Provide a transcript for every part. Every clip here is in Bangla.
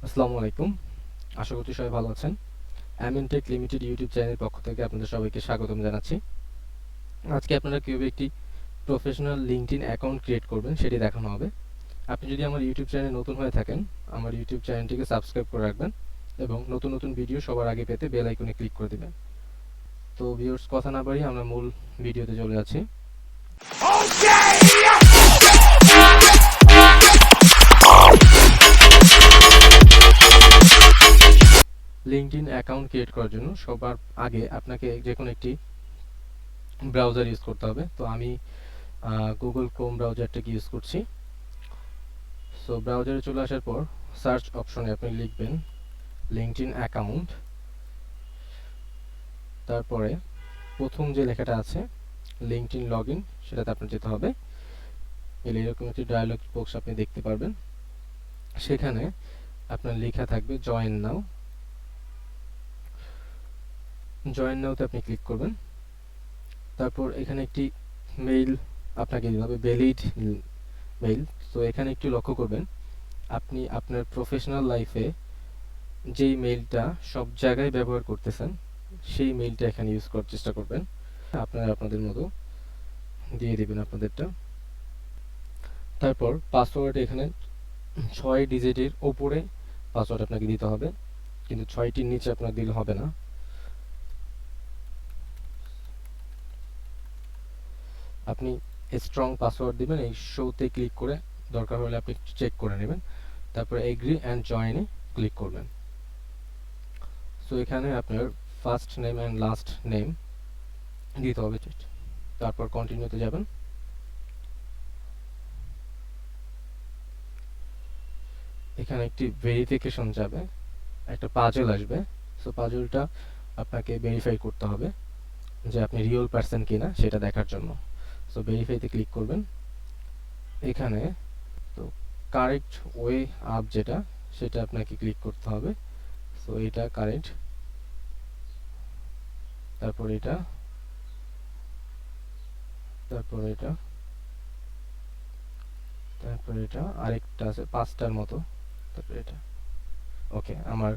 আসসালামু আলাইকুম। আশা করছি সবাই ভালো আছেন। অ্যামিনটেক লিমিটেড ইউটিউব চ্যানেলের পক্ষ থেকে আপনাদের সবাইকে স্বাগতম জানাচ্ছি। আজকে আপনারা কিভাবে একটি প্রফেশনাল লিঙ্কডইন অ্যাকাউন্ট ক্রিয়েট করবেন সেটি দেখানো হবে। আপনি যদি আমার ইউটিউব চ্যানেলে নতুন হয়ে থাকেন, আমার ইউটিউব চ্যানেলটিকে সাবস্ক্রাইব করে রাখবেন এবং নতুন নতুন ভিডিও সবার আগে পেতে বেল আইকনে ক্লিক করে দিবেন। তো ভিউয়ার্স, কথা না বাড়িয়ে আমরা মূল ভিডিওতে চলে যাচ্ছি। লিঙ্কডইন অ্যাকাউন্ট ক্রিয়েট করার জন্য সবার আগে আপনাকে যে কোনো একটি ব্রাউজার ইউজ করতে হবে। তো আমি গুগল ক্রোম ব্রাউজারটাকে ইউজ করছি। সো ব্রাউজারে চলে আসার পর সার্চ অপশনে আপনি লিখবেন লিঙ্কডইন অ্যাকাউন্ট, তারপরে প্রথম যে লেখাটা আছে লিঙ্কডইন লগইন সেটাতে আপনার যেতে হবে। এলে এরকম একটি ডায়ালগ বক্স আপনি দেখতে পারবেন, সেখানে আপনার লেখা থাকবে জয়েন নাও। জয়েন নাওতে আপনি ক্লিক করবেন। তারপর এখানে একটি মেইল আপনাকে দিতে হবে, ভ্যালিড মেইল। তো এখানে একটু লক্ষ্য করবেন, আপনি আপনার প্রফেশনাল লাইফে যেই মেইলটা সব জায়গায় ব্যবহার করতেছেন সেই মেইলটা এখানে ইউজ করার চেষ্টা করবেন। আপনারা আপনাদের মতো দিয়ে দিবেন আপনাদেরটা। তারপর পাসওয়ার্ড এখানে 6 ডিজিটের ওপরে পাসওয়ার্ড আপনাকে দিতে হবে, কিন্তু 6টির নিচে আপনার দিলে হবে না। আপনি স্ট্রং পাসওয়ার্ড দিবেন, এই শোতে ক্লিক করে দরকার হলে আপনি চেক করে নেবেন। তারপর এগ্রি অ্যান্ড জয়েনে ক্লিক করবেন। সো এখানে আপনার first name and last name দিতে হবে। তারপর কন্টিনিউতে যাবেন। এখানে একটি ভেরিফিকেশন যাবে, একটা পাজল আসবে। সো পাজলটা আপনাকে ভেরিফাই করতে হবে যে আপনি রিয়েল পারসন কিনা সেটা দেখার জন্য। সো ভেরিফাইতে ক্লিক করবেন। এখানে তো কারেক্ট ওয়ে আপ যেটা সেটা আপনাকে ক্লিক করতে হবে। সো এটা কারেক্ট, তারপর এটা, তারপর এটা, তারপর এটা, আরেকটা আছে 5টার মতো, তারপর এটা। ওকে, আমার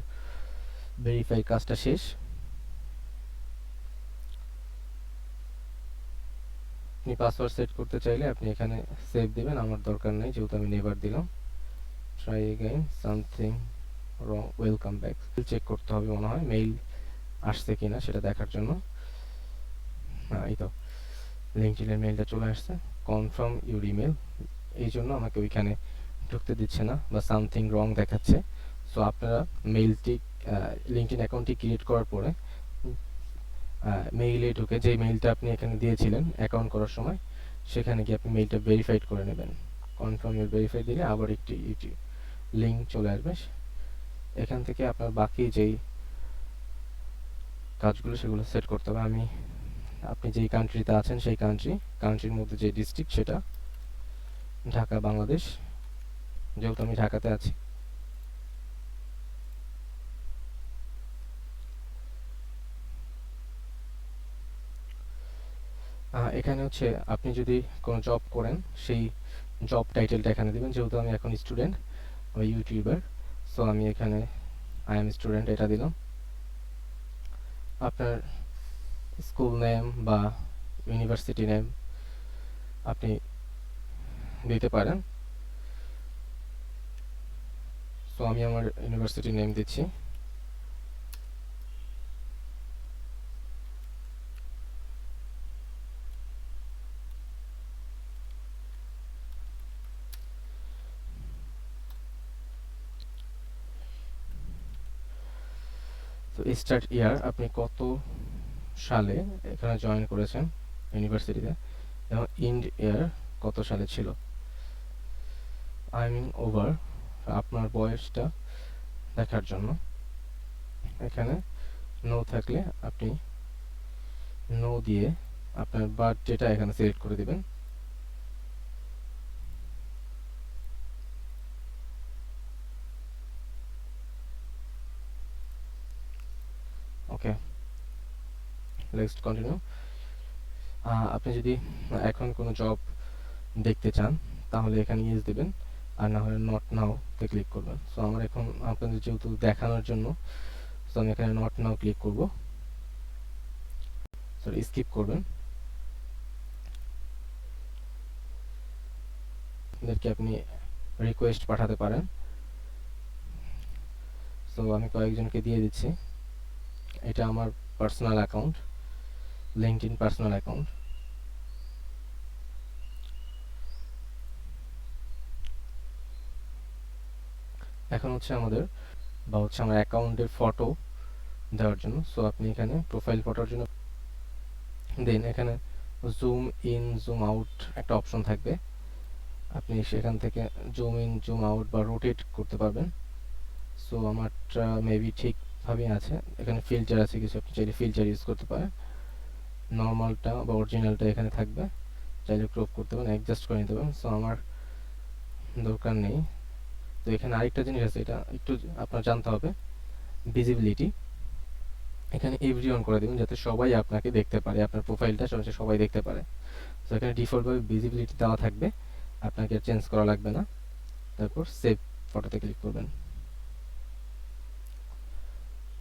ভেরিফাই কাজটা শেষ। আপনি পাসওয়ার্ড সেট করতে চাইলে আপনি এখানে সেভ দিবেন, আমার দরকার নেই যেহেতু আমি নেভার দিলাম। Try again, something wrong, welcome back. Check করতে হবে মনে হয় মেইল আসছে কিনা সেটা দেখার জন্য। এই তো লিঙ্কডইনের মেইলটা চলে আসছে, কনফার্ম ইউর ইমেল। এই জন্য আমাকে ওইখানে ঢুকতে দিচ্ছে না বা সামথিং রং দেখাচ্ছে। সো আপনারা মেইলটি লিঙ্কডইন অ্যাকাউন্টটি ক্রিয়েট করার পরে মেইলে ঢুকে যে মেইলটা আপনি এখানে দিয়েছিলেন অ্যাকাউন্ট করার সময় সেখানে গিয়ে আপনি মেইলটা ভেরিফাইড করে নেবেন। কনফার্ম ইউর ভেরিফাই দিলে আবার একটি লিঙ্ক চলে আসবে, এখান থেকে আপনার বাকি যেই কাজগুলো সেগুলো সেট করতে হবে। আপনি যেই কান্ট্রিতে আছেন সেই কান্ট্রির মধ্যে যে ডিস্ট্রিক্ট সেটা ঢাকা বাংলাদেশ, যেহেতু আমি ঢাকাতে আছি। এখানে হচ্ছে আপনি যদি কোনো জব করেন সেই জব টাইটেলটা এখানে দিবেন। যেহেতু আমি এখন স্টুডেন্ট বা ইউটিউবার, সো আমি এখানে আই এম স্টুডেন্ট এটা দিলাম। আপনার স্কুল নেম বা ইউনিভার্সিটি নেম আপনি দিতে পারেন। সো আমি আমার ইউনিভার্সিটি নেম দিচ্ছি। তো স্টার্ট ইয়ার, আপনি কত সালে এখানে জয়েন করেছেন ইউনিভার্সিটিতে, এবং ইন্ড ইয়ার কত সালে ছিল। আই মিন ওভার, আপনার বয়সটা দেখার জন্য এখানে নো থাকলে আপনি নো দিয়ে আপনার বার্থডেটা এখানে সিলেক্ট করে দিবেন। ওকে, লেটস কন্টিনিউ। আপনি যদি এখন কোনো জব দেখতে চান তাহলে এখানে ইয়েস দিবেন, আর না হলে নট নাও তে ক্লিক করবেন। সো আমার এখন আপনাদের যেহেতু দেখানোর জন্য, সো আমি এখানে নট নাও ক্লিক করব, সরি স্কিপ করবেন। এদেরকে আপনি রিকোয়েস্ট পাঠাতে পারেন। সো আমি কয়েকজনকে দিয়ে দিচ্ছি। এটা আমার personal account, LinkedIn personal account. এখন হচ্ছে আমাদের আমার অ্যাকাউন্টের ফটো দেওয়ার জন্য। সো আপনি এখানে প্রোফাইল ফটোর জন্য দেন এখানে জুম ইন জুম আউট একটা অপশন থাকবে, আপনি সেখান থেকে জুম ইন জুম আউট বা রোটেট করতে পারবেন। সো আমারটা মেবি ঠিকভাবে আছে। এখানে ফিল্টার আছে কিছু, আপনি চাইলে ফিল্টার ইউজ করতে পারেন। নর্মালটা বা অরিজিনালটা এখানে থাকবে, চাইলে ক্রপ করতে পারেন, অ্যাডজাস্ট করে নিতে পারেন। সো আমার দরকার নেই। তো এখানে আরেকটা জিনিস আছে, এটা একটু আপনার জানতে হবে, ভিজিবিলিটি। এখানে এভরিওয়ান করে দেবেন যাতে সবাই আপনাকে দেখতে পারে, আপনার প্রোফাইলটা সবাই দেখতে পারে। তো এখানে ডিফল্টভাবে ভিজিবিলিটি দেওয়া থাকবে, আপনাকে চেঞ্জ করা লাগবে না। তারপর সেভ ফটোতে ক্লিক করবেন।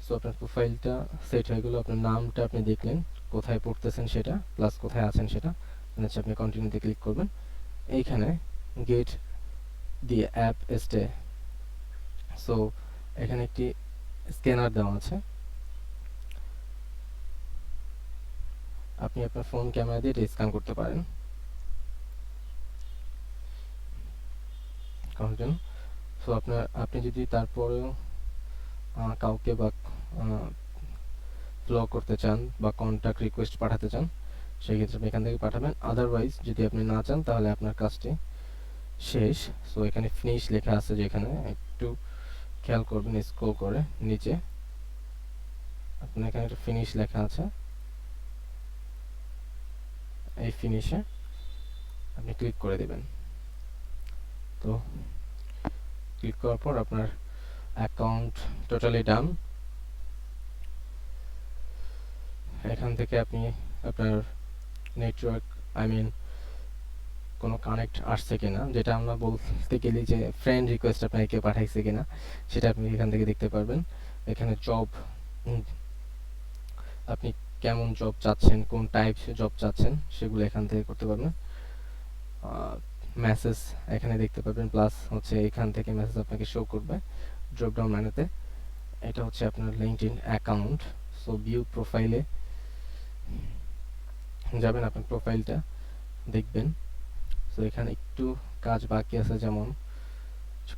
সো আপনার প্রোফাইলটা সেট হয়ে গেল। আপনার নামটা আপনি দেখলেন, কোথায় পড়তেছেন সেটা, প্লাস কোথায় আছেন সেটা। হচ্ছে আপনি কন্টিনিউতে ক্লিক করবেন। এইখানে গেট দি অ্যাপ স্টে, সো এখানে একটি স্ক্যানার দেওয়া আছে, আপনি আপনার ফোন ক্যামেরা দিয়ে এটা স্ক্যান করতে পারেন কারোর জন্য। সো আপনি যদি তারপরেও কাউকে বা ব্লক করতে চান বা কন্ট্যাক্ট রিকোয়েস্ট পাঠাতে চান, সেক্ষেত্রে আপনি এখান থেকে পাঠাবেন। আদারওয়াইজ যদি আপনি না চান তাহলে আপনার কাজটি শেষ। সো এখানে ফিনিশ লেখা আছে, যেখানে একটু খেয়াল করবেন, স্ক্রল করে নিচে আপনার এখানে একটা ফিনিশ লেখা আছে, এই ফিনিশে আপনি ক্লিক করে দেবেন। তো ক্লিক করার পর আপনার অ্যাকাউন্ট টোটালি ডান। এখান থেকে আপনি আপনার নেটওয়ার্ক কোনো কানেক্ট আসছে কিনা, যেটা আমরা বলতে গেলে যে ফ্রেন্ড রিকোয়েস্ট আপনাকে কেউ পাঠাইছে কিনা, সেটা আপনি এখান থেকে দেখতে পারবেন। এখানে জব, আপনি কেমন জব চাচ্ছেন, কোন টাইপস জব চাচ্ছেন, সেগুলো এখান থেকে করতে পারবেন। মেসেজ এখানে দেখতে পাবেন, প্লাস হচ্ছে এখান থেকে মেসেজ আপনাকে শো করবে ড্রপ ডাউন মেনুতে। এটা হচ্ছে আপনার লিঙ্কডইন অ্যাকাউন্ট। সো ভিউ প্রোফাইলে যাবেন, আপনার প্রোফাইলটা দেখবেন। সো এখানে একটু কাজ বাকি আছে, যেমন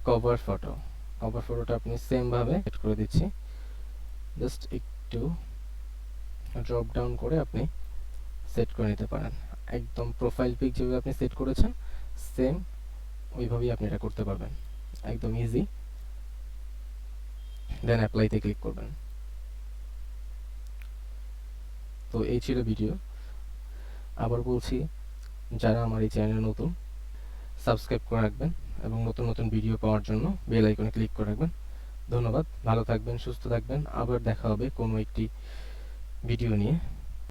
কভার ফটোটা আপনি সেম ভাবে সেট করে দিচ্ছি, জাস্ট একটু ড্রপ ডাউন করে আপনি সেট করে নিতে পারেন। একদম প্রোফাইল পিক যেভাবে আপনি সেট করেছেন সেম ওইভাবেই আপনি এটা করতে পারবেন, একদম ইজি। দেন অ্যাপ্লাইতে ক্লিক করবেন। তো এই ছিল ভিডিও। আবার বলছি, যারা আমার এই চ্যানেলে নতুন, সাবস্ক্রাইব করে রাখবেন এবং নতুন নতুন ভিডিও পাওয়ার জন্য বেল আইকনে ক্লিক করে রাখবেন। ধন্যবাদ, ভালো থাকবেন, সুস্থ থাকবেন। আবার দেখা হবে কোনো একটি ভিডিও নিয়ে।